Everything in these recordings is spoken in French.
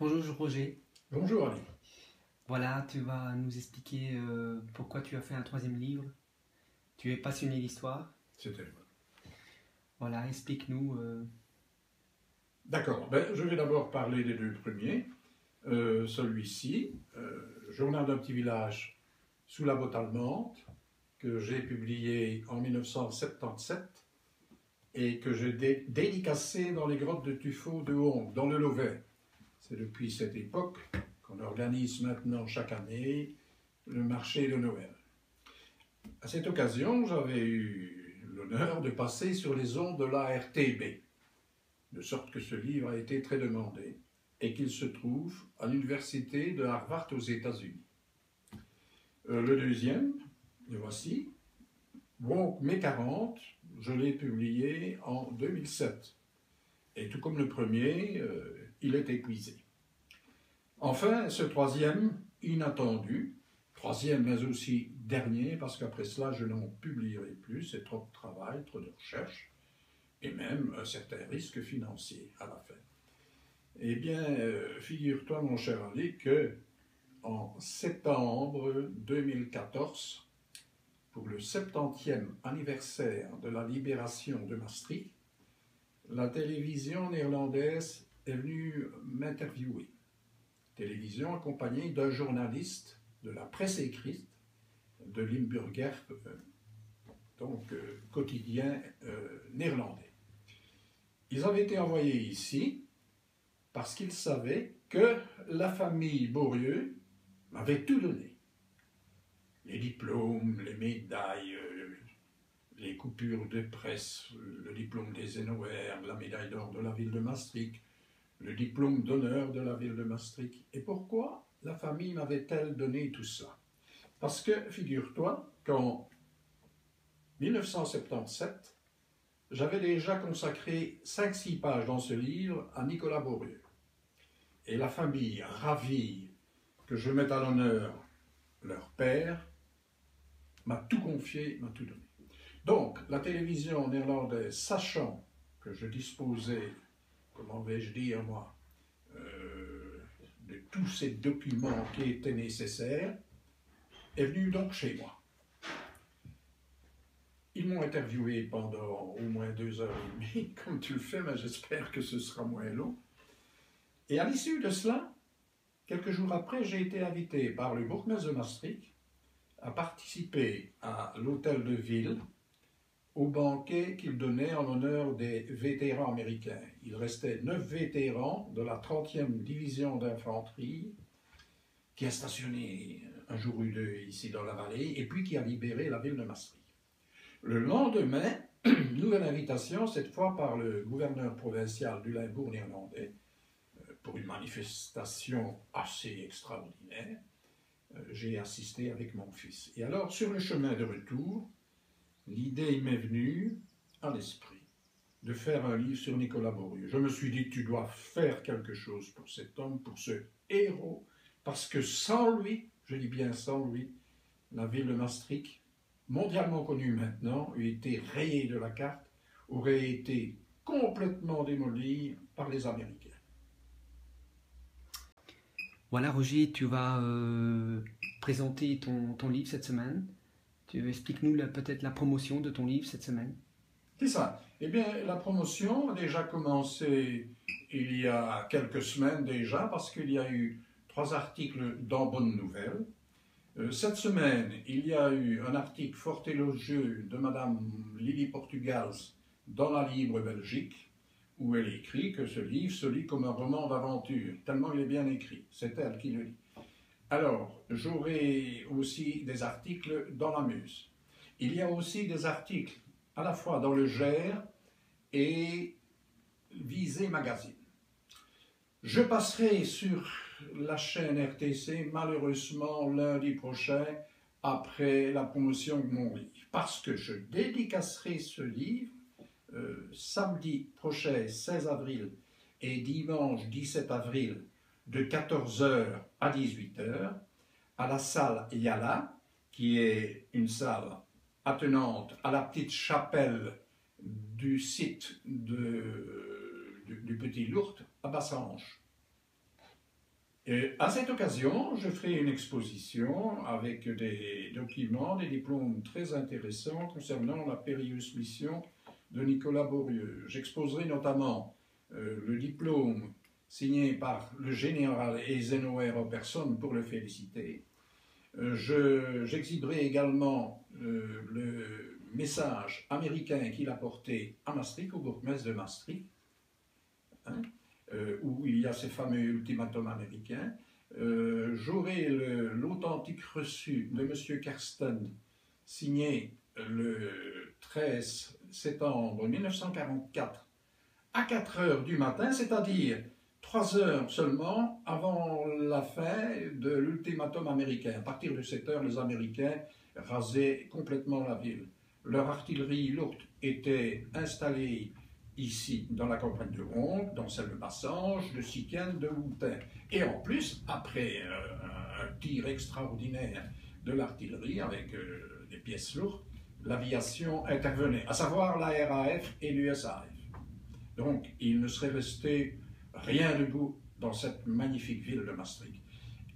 Bonjour Roger, Bonjour Ali. voilà, tu vas nous expliquer pourquoi tu as fait un troisième livre. Tu es passionné d'histoire. C'était. Voilà, explique-nous. D'accord. Je vais d'abord parler des deux premiers. Celui-ci, Journal d'un petit village sous la botte allemande, que j'ai publié en 1977 et que j'ai dédicacé dans les grottes de tuffeau de Hongre, dans le Lovais. C'est depuis cette époque qu'on organise maintenant chaque année le marché de Noël. À cette occasion, j'avais eu l'honneur de passer sur les ondes de la RTB, de sorte que ce livre a été très demandé et qu'il se trouve à l'université de Harvard aux États-Unis. Le deuxième, le voici, Wonk Mai 40, je l'ai publié en 2007. Et tout comme le premier, il est épuisé. Enfin, ce troisième, inattendu, troisième mais aussi dernier, parce qu'après cela, je n'en publierai plus, c'est trop de travail, trop de recherche, et même certains risques financiers à la fin. Eh bien, figure-toi, mon cher Ali, que en septembre 2014, pour le 70e anniversaire de la libération de Maastricht, la télévision néerlandaise est venue m'interviewer. Télévision accompagnée d'un journaliste de la presse écrite de Limburger, quotidien néerlandais. Ils avaient été envoyés ici parce qu'ils savaient que la famille Beaurieu m'avait tout donné. Les diplômes, les médailles, les coupures de presse, le diplôme des NOR, la médaille d'or de la ville de Maastricht, le diplôme d'honneur de la ville de Maastricht. Et pourquoi la famille m'avait-elle donné tout ça? Parce que, figure-toi, qu'en 1977, j'avais déjà consacré 5-6 pages dans ce livre à Nicolas Beaurieu. Et la famille, ravie que je mette à l'honneur leur père, m'a tout confié, m'a tout donné. Donc, la télévision néerlandaise, sachant que je disposais, comment vais-je dire moi, de tous ces documents qui étaient nécessaires, est venue donc chez moi. Ils m'ont interviewé pendant au moins 2h30, comme tu le fais, mais j'espère que ce sera moins long. Et à l'issue de cela, quelques jours après, j'ai été invité par le bourgmestre de Maastricht à participer à l'hôtel de ville au banquet qu'il donnait en l'honneur des vétérans américains. Il restait 9 vétérans de la 30e division d'infanterie qui a stationné un jour ou deux ici dans la vallée et puis qui a libéré la ville de Maastricht. Le lendemain, nouvelle invitation, cette fois par le gouverneur provincial du Limbourg néerlandais, pour une manifestation assez extraordinaire. J'ai assisté avec mon fils. Et alors, sur le chemin de retour, l'idée m'est venue à l'esprit de faire un livre sur Nicolas Beaurieu. Je me suis dit, tu dois faire quelque chose pour cet homme, pour ce héros, parce que sans lui, je dis bien sans lui, la ville de Maastricht, mondialement connue maintenant, eût été rayée de la carte, aurait été complètement démolie par les Américains. Voilà Roger, tu vas présenter ton livre cette semaine. Explique-nous peut-être la promotion de ton livre cette semaine. C'est ça. Eh bien, la promotion a déjà commencé il y a quelques semaines déjà, parce qu'il y a eu 3 articles dans Bonne Nouvelle. Cette semaine, il y a eu un article fort élogieux de Madame Lily Portugals dans la Libre Belgique, où elle écrit que ce livre se lit comme un roman d'aventure, tellement il est bien écrit. C'est elle qui le lit. Alors, j'aurai aussi des articles dans la Muse. Il y a aussi des articles à la fois dans le Gers et Visée Magazine. Je passerai sur la chaîne RTC, malheureusement, lundi prochain, après la promotion de mon livre, parce que je dédicacerai ce livre samedi prochain, 16 avril, et dimanche 17 avril, de 14h à 18h, à la salle Yala, qui est une salle attenante à la petite chapelle du site du Petit Lourdes à Bassange. Et à cette occasion, je ferai une exposition avec des documents, des diplômes très intéressants concernant la périlleuse mission de Nicolas Bourrieu. J'exposerai notamment le diplôme signé par le général Eisenhower en personne pour le féliciter. J'exhiberai également le message américain qu'il a porté à Maastricht, au bourgmestre de Maastricht, hein, où il y a ces fameux ultimatums américains. J'aurai l'authentique reçu de M. Kersten, signé le 13 septembre 1944 à 4 heures du matin, c'est-à-dire 3 heures seulement avant la fin de l'ultimatum américain. À partir de 7 heures, les Américains rasaient complètement la ville. Leur artillerie lourde était installée ici, dans la campagne de Ronde, dans celle de Massange, de Siquem, de Houtin. Et en plus, après un tir extraordinaire de l'artillerie avec des pièces lourdes, l'aviation intervenait, à savoir la RAF et l'USAF. Donc, il ne serait resté rien debout dans cette magnifique ville de Maastricht.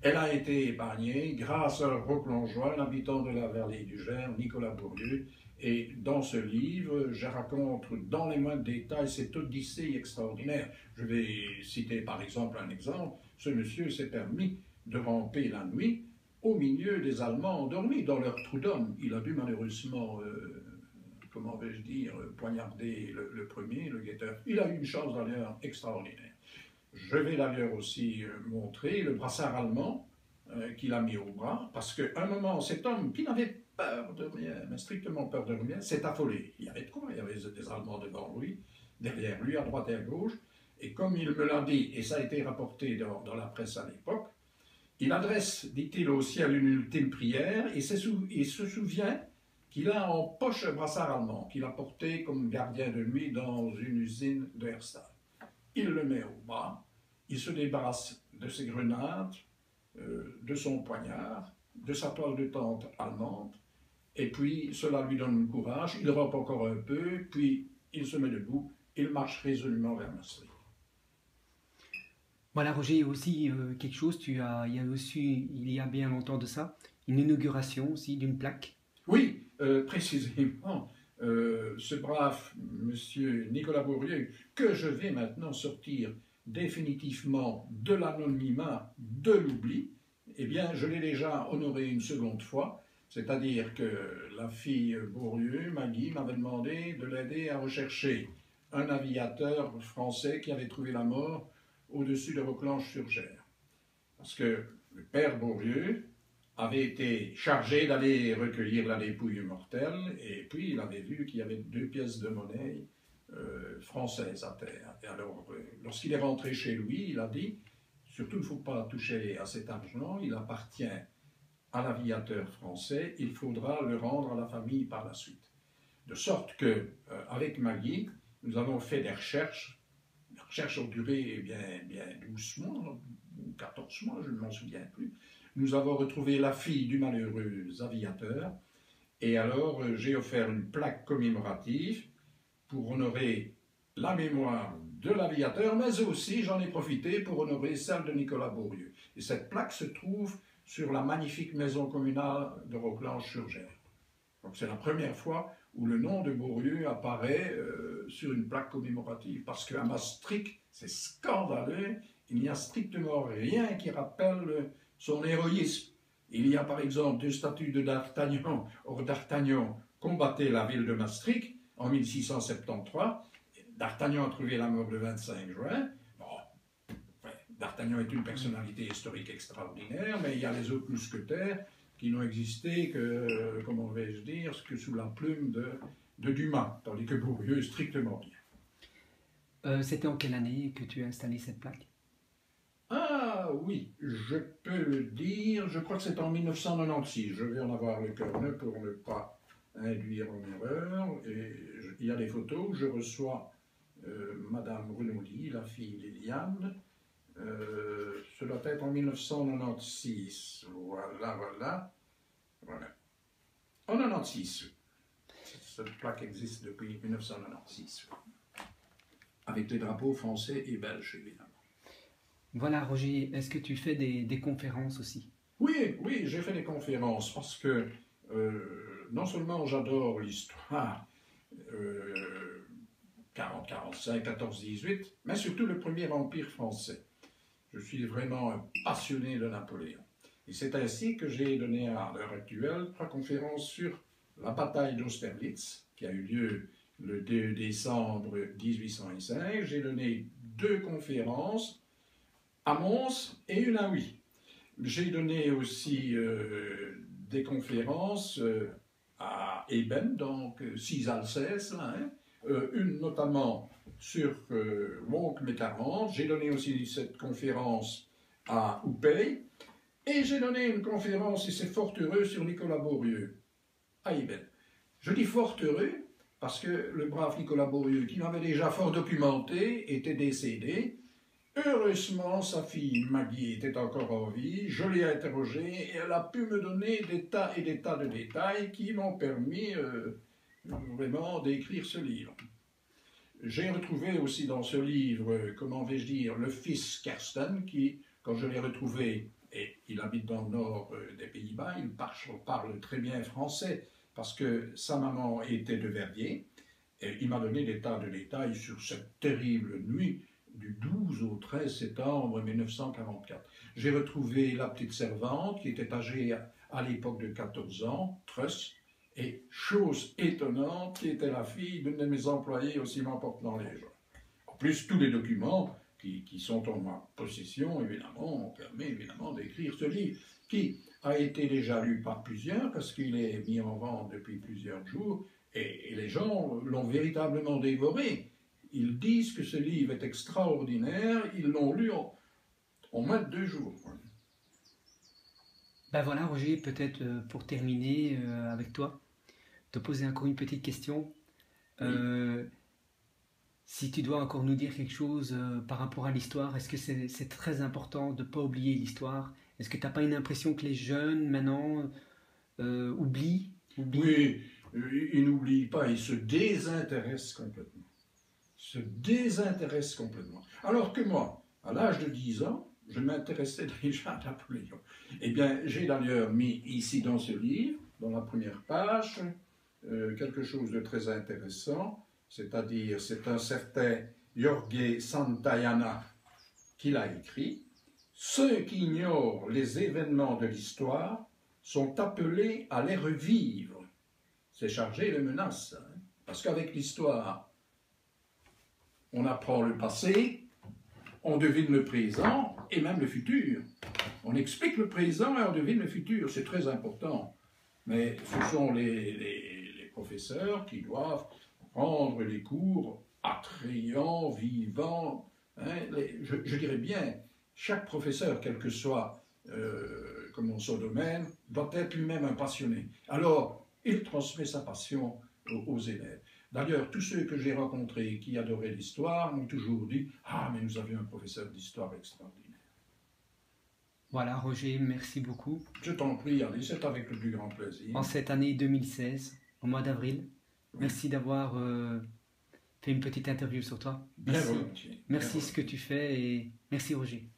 Elle a été épargnée grâce à un Roquelangeois, l'habitant de la vallée du Gers, Nicolas Bourrieu. Et dans ce livre, je raconte dans les moindres détails cette odyssée extraordinaire. Je vais citer par exemple un exemple. Ce monsieur s'est permis de ramper la nuit au milieu des Allemands endormis dans leur trou d'homme. Il a dû malheureusement, comment vais-je dire, poignarder le premier, le guetteur. Il a eu une chance d'ailleurs extraordinaire. Je vais d'ailleurs aussi montrer le brassard allemand qu'il a mis au bras, parce qu'à un moment, cet homme qui n'avait peur de rien, mais strictement peur de rien, s'est affolé. Il y avait de quoi, il y avait des Allemands devant lui, derrière lui, à droite et à gauche, et comme il me l'a dit, et ça a été rapporté dans la presse à l'époque, il adresse, dit-il, au ciel une ultime prière, et se souvient qu'il a en poche un brassard allemand, qu'il a porté comme gardien de nuit dans une usine de Herstal. Il le met au bras, il se débarrasse de ses grenades, de son poignard, de sa toile de tente allemande, et puis cela lui donne le courage, il rampe encore un peu, puis il se met debout, il marche résolument vers Maastricht. Voilà, Roger, aussi quelque chose, il y a aussi, il y a bien longtemps de ça, une inauguration aussi d'une plaque. Oui, précisément, ce brave monsieur Nicolas Bourrieu, que je vais maintenant sortir définitivement de l'anonymat, de l'oubli, eh bien, je l'ai déjà honoré une seconde fois, c'est-à-dire que la fille Bourrieu, Maggie, m'avait demandé de l'aider à rechercher un aviateur français qui avait trouvé la mort au-dessus de Roquelange-sur-Gers. Parce que le père Bourrieu avait été chargé d'aller recueillir la dépouille mortelle, et puis il avait vu qu'il y avait 2 pièces de monnaie françaises à terre. Et alors, lorsqu'il est rentré chez lui, il a dit, surtout il ne faut pas toucher à cet argent, il appartient à l'aviateur français, il faudra le rendre à la famille par la suite. De sorte que, avec Maggie, nous avons fait des recherches. Les recherches ont duré bien 12 mois, ou 14 mois, je ne m'en souviens plus. Nous avons retrouvé la fille du malheureux aviateur, et alors j'ai offert une plaque commémorative pour honorer la mémoire de l'aviateur, mais aussi j'en ai profité pour honorer celle de Nicolas Bourrieu. Et cette plaque se trouve sur la magnifique maison communale de Roquelange-sur-Gers. Donc c'est la première fois où le nom de Bourrieu apparaît sur une plaque commémorative, parce qu'à Maastricht, c'est scandaleux, il n'y a strictement rien qui rappelle son héroïsme. Il y a par exemple 2 statues de D'Artagnan. Or, D'Artagnan combattait la ville de Maastricht en 1673. D'Artagnan a trouvé la mort le 25 juin. Bon, D'Artagnan est une personnalité historique extraordinaire, mais il y a les autres mousquetaires qui n'ont existé que, comment vais-je dire, que sous la plume de Dumas, tandis que Bourrieu est strictement rien. C'était en quelle année que tu as installé cette plaque? Ah oui, je peux le dire, je crois que c'est en 1996. Je vais en avoir le cœur net pour ne pas induire en erreur. Et il y a des photos où je reçois Madame Renaudy, la fille d'Eliane. Ce doit être en 1996. Voilà. En 96. Cette plaque existe depuis 1996. Avec les drapeaux français et belges, évidemment. Voilà, Roger, est-ce que tu fais des conférences aussi? Oui, oui, j'ai fait des conférences parce que non seulement j'adore l'histoire, euh, 40-45, 14-18, mais surtout le premier empire français. Je suis vraiment un passionné de Napoléon. Et c'est ainsi que j'ai donné à l'heure actuelle 3 conférences sur la bataille d'Austerlitz, qui a eu lieu le 2 décembre 1805. J'ai donné 2 conférences à Mons et une à Huy. J'ai donné aussi des conférences à Eben, donc 6 Alsace, hein, une notamment sur Wonk-Métarante. J'ai donné aussi cette conférence à Oupey. Et j'ai donné une conférence, et c'est fort heureux, sur Nicolas Bourrieux, à Eben. Je dis fort heureux parce que le brave Nicolas Bourrieux, qui m'avait déjà fort documenté, était décédé. Heureusement, sa fille Maggie était encore en vie. Je l'ai interrogée et elle a pu me donner des tas et des tas de détails qui m'ont permis vraiment d'écrire ce livre. J'ai retrouvé aussi dans ce livre, comment vais-je dire, le fils Kersten, qui, quand je l'ai retrouvé, et il habite dans le nord des Pays-Bas, il parle très bien français, parce que sa maman était de Verviers, et il m'a donné des tas de détails sur cette terrible nuit du 12 au 13 septembre 1944. J'ai retrouvé la petite servante, qui était âgée à l'époque de 14 ans, Truss, et chose étonnante, qui était la fille d'une de mes employées au ciment Porte-dans-les-Joints. En plus, tous les documents qui sont en ma possession, évidemment, permet évidemment d'écrire ce livre, qui a été déjà lu par plusieurs, parce qu'il est mis en vente depuis plusieurs jours, et les gens l'ont véritablement dévoré. Ils disent que ce livre est extraordinaire, ils l'ont lu en moins de 2 jours. Ben voilà, Roger, peut-être pour terminer avec toi, te poser encore une petite question. Oui. Si tu dois encore nous dire quelque chose par rapport à l'histoire, est-ce que c'est très important de ne pas oublier l'histoire? Est-ce que tu n'as pas une impression que les jeunes maintenant oublient? Oui, ils n'oublient pas, ils se désintéressent complètement. Se désintéressent complètement. Alors que moi, à l'âge de 10 ans, je m'intéressais déjà à Napoléon. Eh bien, j'ai d'ailleurs mis ici dans ce livre, dans la première page, quelque chose de très intéressant, c'est-à-dire c'est un certain Jorge Santayana qui l'a écrit. Ceux qui ignorent les événements de l'histoire sont appelés à les revivre. C'est chargé de menaces, hein, parce qu'avec l'histoire, on apprend le passé, on devine le présent et même le futur. On explique le présent et on devine le futur, c'est très important. Mais ce sont les professeurs qui doivent prendre les cours attrayants, vivants. Hein, je dirais bien, chaque professeur, quel que soit comment son domaine, doit être lui-même un passionné. Alors, il transmet sa passion aux élèves. D'ailleurs, tous ceux que j'ai rencontrés qui adoraient l'histoire m'ont toujours dit « Ah, mais nous avions un professeur d'histoire extraordinaire ». Voilà, Roger, merci beaucoup. Je t'en prie, allez, c'est avec le plus grand plaisir. En cette année 2016, au mois d'avril, merci d'avoir fait une petite interview sur toi. Bien volontiers. Merci ce que tu fais et merci, Roger.